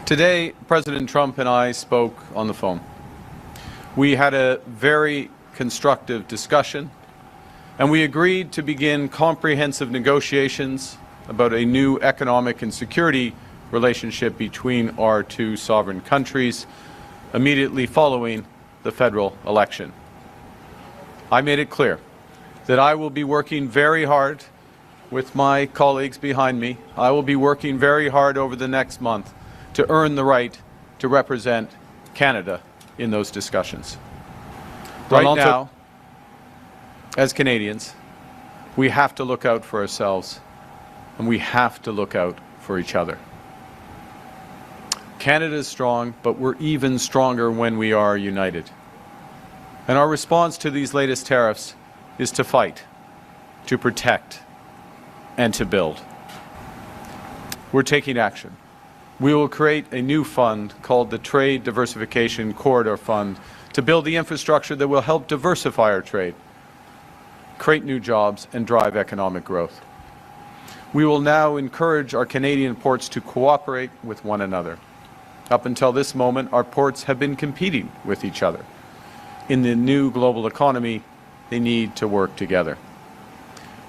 Today, President Trump and I spoke on the phone. We had a very constructive discussion, and we agreed to begin comprehensive negotiations about a new economic and security relationship between our two sovereign countries immediately following the federal election. I made it clear that I will be working very hard with my colleagues behind me. I will be working very hard over the next month to earn the right to represent Canada in those discussions. Right now, as Canadians, we have to look out for ourselves, and we have to look out for each other. Canada is strong, but we're even stronger when we are united. And our response to these latest tariffs is to fight, to protect, and to build. We're taking action. We will create a new fund called the Trade Diversification Corridor Fund to build the infrastructure that will help diversify our trade, create new jobs, and drive economic growth. We will now encourage our Canadian ports to cooperate with one another. Up until this moment, our ports have been competing with each other. In the new global economy, they need to work together.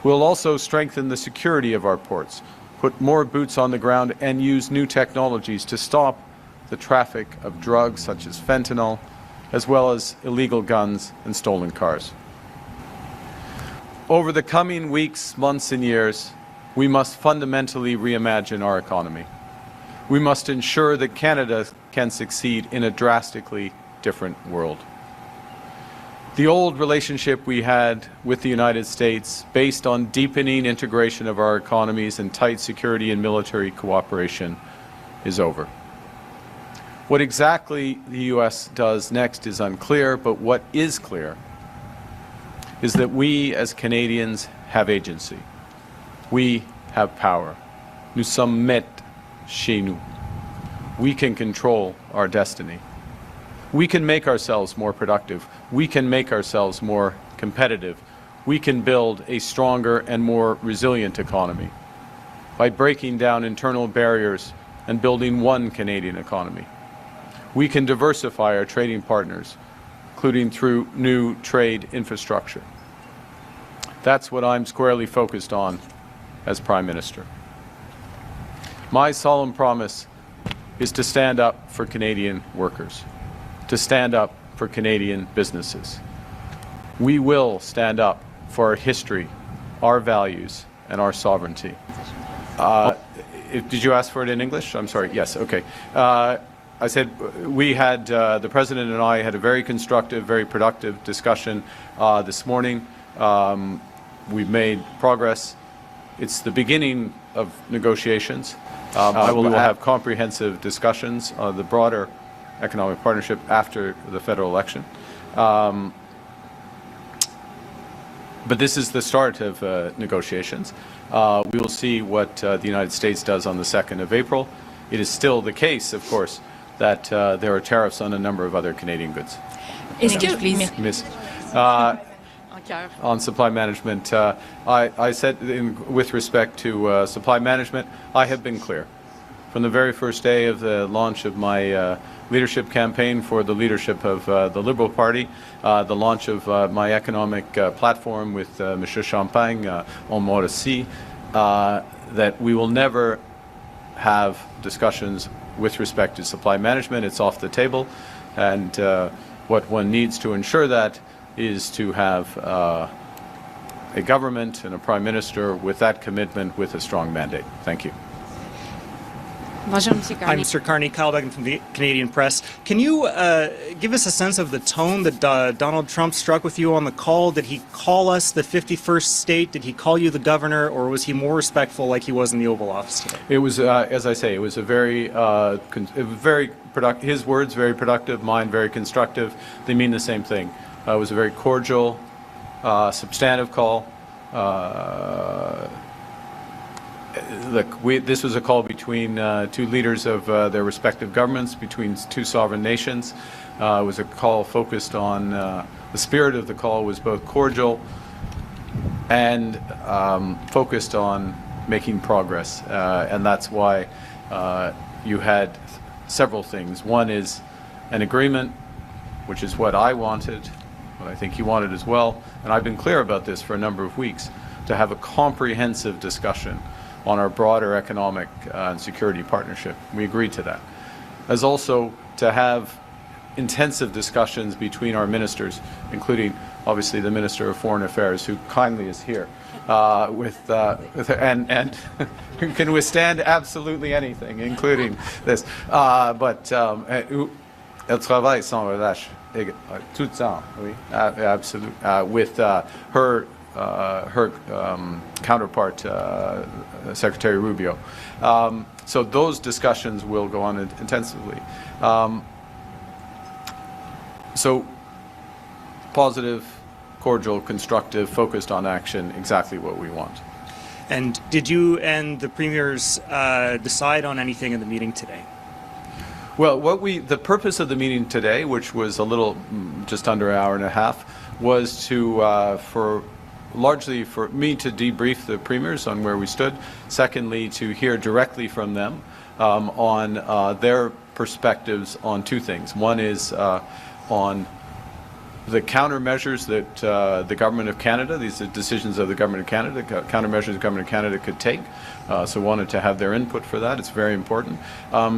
We'll also strengthen the security of our ports, put more boots on the ground, and use new technologies to stop the traffic of drugs such as fentanyl, as well as illegal guns and stolen cars. Over the coming weeks, months, and years, we must fundamentally reimagine our economy. We must ensure that Canada can succeed in a drastically different world. The old relationship we had with the United States, based on deepening integration of our economies and tight security and military cooperation, is over. What exactly the U.S. does next is unclear, but what is clear is that we as Canadians have agency. We have power. Nous sommes maîtres chez nous. We can control our destiny. We can make ourselves more productive. We can make ourselves more competitive. We can build a stronger and more resilient economy by breaking down internal barriers and building one Canadian economy. We can diversify our trading partners, including through new trade infrastructure. That's what I'm squarely focused on as Prime Minister. My solemn promise is to stand up for Canadian workers, to stand up for Canadian businesses. We will stand up for our history, our values, and our sovereignty. Did you ask for it in English? I'm sorry. Yes. Okay. I said we had, the President and I had a very constructive, very productive discussion this morning. We've made progress. It's the beginning of negotiations. We will have comprehensive discussions on the broader economic partnership after the federal election. But this is the start of negotiations. We will see what the United States does on the 2nd of April. It is still the case, of course, that there are tariffs on a number of other Canadian goods. Miss, on supply management, I said with respect to supply management, I have been clear. From the very first day of the launch of my leadership campaign for the leadership of the Liberal Party, the launch of my economic platform with Monsieur Champagne on Mauricie, that we will never have discussions with respect to supply management. It's off the table, and what one needs to ensure that is to have a government and a Prime Minister with that commitment, with a strong mandate. Thank you. Bonjour, Monsieur Carney. I'm Mr. Carney, Kyle Duggan from the Canadian Press. Can you give us a sense of the tone that Donald Trump struck with you on the call? Did he call us the 51st state? Did he call you the governor? Or was he more respectful like he was in the Oval Office today? It was, as I say, it was a very productive, his words very productive, mine very constructive. They mean the same thing. It was a very cordial, substantive call. Look, this was a call between two leaders of their respective governments, between two sovereign nations. It was a call focused on, the spirit of the call was both cordial and focused on making progress. And that's why you had several things. One is an agreement, which is what I wanted, what I think he wanted as well, and I've been clear about this for a number of weeks, to have a comprehensive discussion on our broader economic and security partnership. We agreed to that. As also to have intensive discussions between our ministers, including obviously the Minister of Foreign Affairs, who kindly is here, and who can withstand absolutely anything, including this. Elle travaille sans relâche, tout le temps, oui, absolutely, with her counterpart, Secretary Rubio. So those discussions will go on intensively. So positive, cordial, constructive, focused on action, exactly what we want. And did you and the premiers decide on anything in the meeting today? Well, the purpose of the meeting today, which was a little, just under an hour and a half, was to, largely for me to debrief the premiers on where we stood. Secondly, to hear directly from them on their perspectives on two things. One is on the countermeasures that the Government of Canada, these are decisions of the Government of Canada, countermeasures the Government of Canada could take. So wanted to have their input for that. It's very important.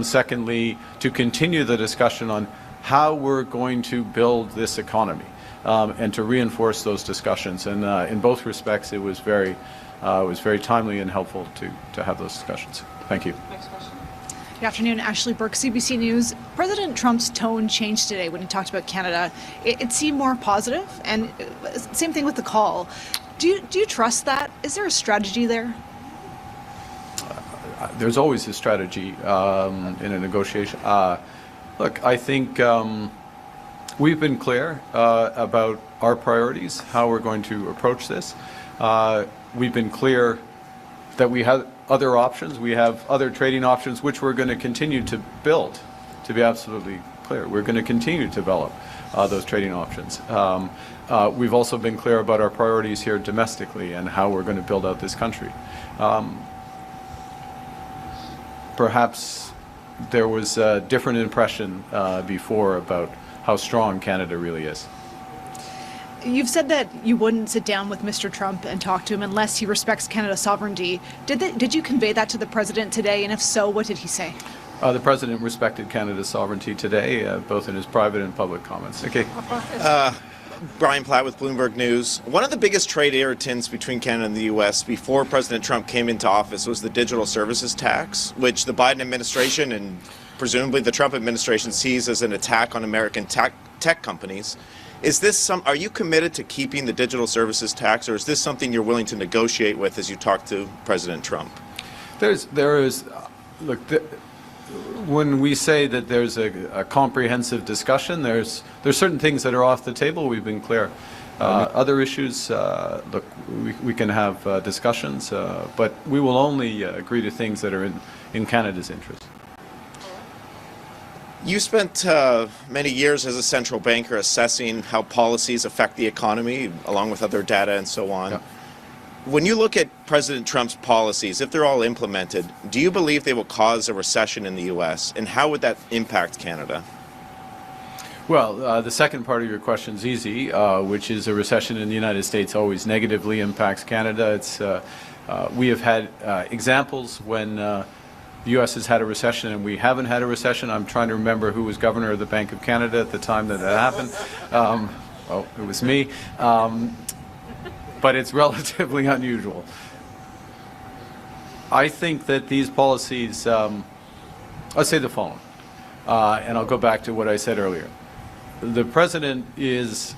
Secondly, to continue the discussion on how we're going to build this economy and to reinforce those discussions. And in both respects, it was very timely and helpful to have those discussions. Thank you. Next question. Good afternoon, Ashley Burke, CBC News. President Trump's tone changed today when he talked about Canada. It seemed more positive, and same thing with the call. Do you trust that? Is there a strategy there? There's always a strategy in a negotiation. Look, I think we've been clear about our priorities, how we're going to approach this. We've been clear that we have other options. We have other trading options, which we're going to continue to build, to be absolutely clear. We're going to continue to develop those trading options. We've also been clear about our priorities here domestically and how we're going to build out this country. Perhaps there was a different impression before about how strong Canada really is. You've said that you wouldn't sit down with Mr. Trump and talk to him unless he respects Canada's sovereignty. Did you convey that to the president today? And if so, what did he say? The president respected Canada's sovereignty today, both in his private and public comments. Okay. Brian Platt with Bloomberg News. One of the biggest trade irritants between Canada and the U.S. before President Trump came into office was the digital services tax, which the Biden administration and presumably the Trump administration sees as an attack on American tech companies. Are you committed to keeping the digital services tax, or is this something you're willing to negotiate with as you talk to President Trump? When we say that there's a comprehensive discussion, there's certain things that are off the table. We've been clear. Other issues, look, we can have discussions, but we will only agree to things that are in Canada's interest. You spent many years as a central banker assessing how policies affect the economy, along with other data and so on. Yeah. When you look at President Trump's policies, if they're all implemented, do you believe they will cause a recession in the U.S., and how would that impact Canada? Well, the second part of your question is easy, which is a recession in the United States always negatively impacts Canada. We have had examples when the U.S. has had a recession and we haven't had a recession. I'm trying to remember who was governor of the Bank of Canada at the time that happened. It was me. But it's relatively unusual. I think that these policies, I'll say the following, and I'll go back to what I said earlier. The president is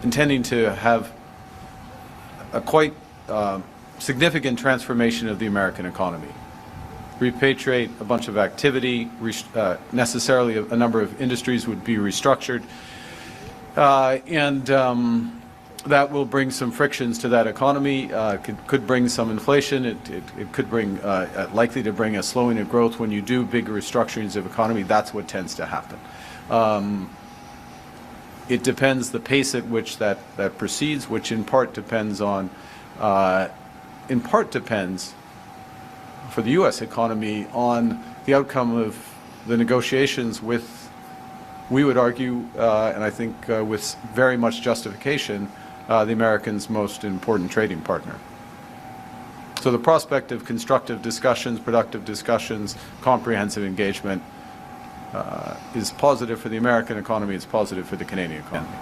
intending to have a quite significant transformation of the American economy. Repatriate a bunch of activity, necessarily a number of industries would be restructured, and that will bring some frictions to that economy. Could bring some inflation. It could bring, likely to bring a slowing of growth. When you do big restructurings of economy, that's what tends to happen. It depends the pace at which that proceeds, which in part depends for the U.S. economy on the outcome of the negotiations with, we would argue, and I think with very much justification, the Americans' most important trading partner. So the prospect of constructive discussions, productive discussions, comprehensive engagement is positive for the American economy, it's positive for the Canadian economy.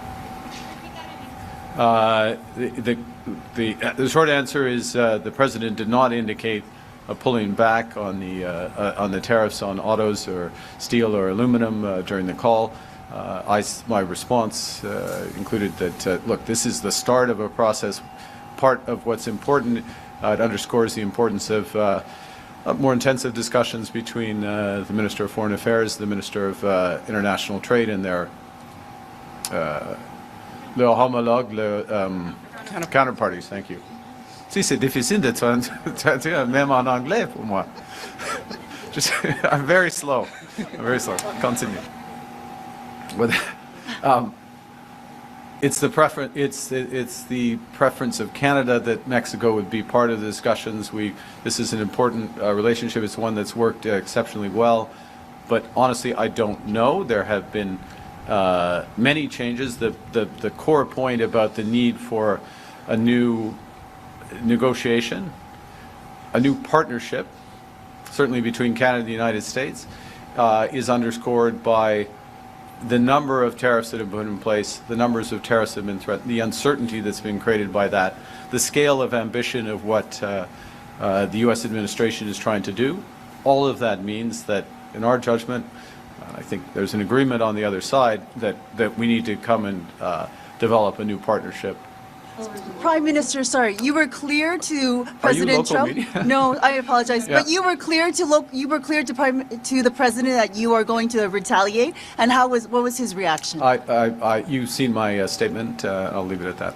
The short answer is the President did not indicate a pulling back on the tariffs on autos or steel or aluminum during the call. My response included that, look, this is the start of a process. Part of what's important, it underscores the importance of more intensive discussions between the Minister of Foreign Affairs, the Minister of International Trade, and their homologue, counterparties. Thank you. Si, c'est difficile de traduire même en anglais pour moi. I'm very slow. I'm very slow. Continue. But, it's the preference. It's the preference of Canada that Mexico would be part of the discussions. This is an important relationship. It's one that's worked exceptionally well. But honestly, I don't know. There have been many changes. The core point about the need for a new negotiation, a new partnership, certainly between Canada and the United States, is underscored by the number of tariffs that have been in place, the numbers of tariffs that have been threatened, the uncertainty that's been created by that, the scale of ambition of what the U.S. administration is trying to do. All of that means that, in our judgment, I think there's an agreement on the other side that we need to come and develop a new partnership. Prime Minister, sorry, you were clear to President local Trump. media? No, I apologize, Yeah. but you were clear to the President that you are going to retaliate. And what was his reaction? You've seen my statement. I'll leave it at that.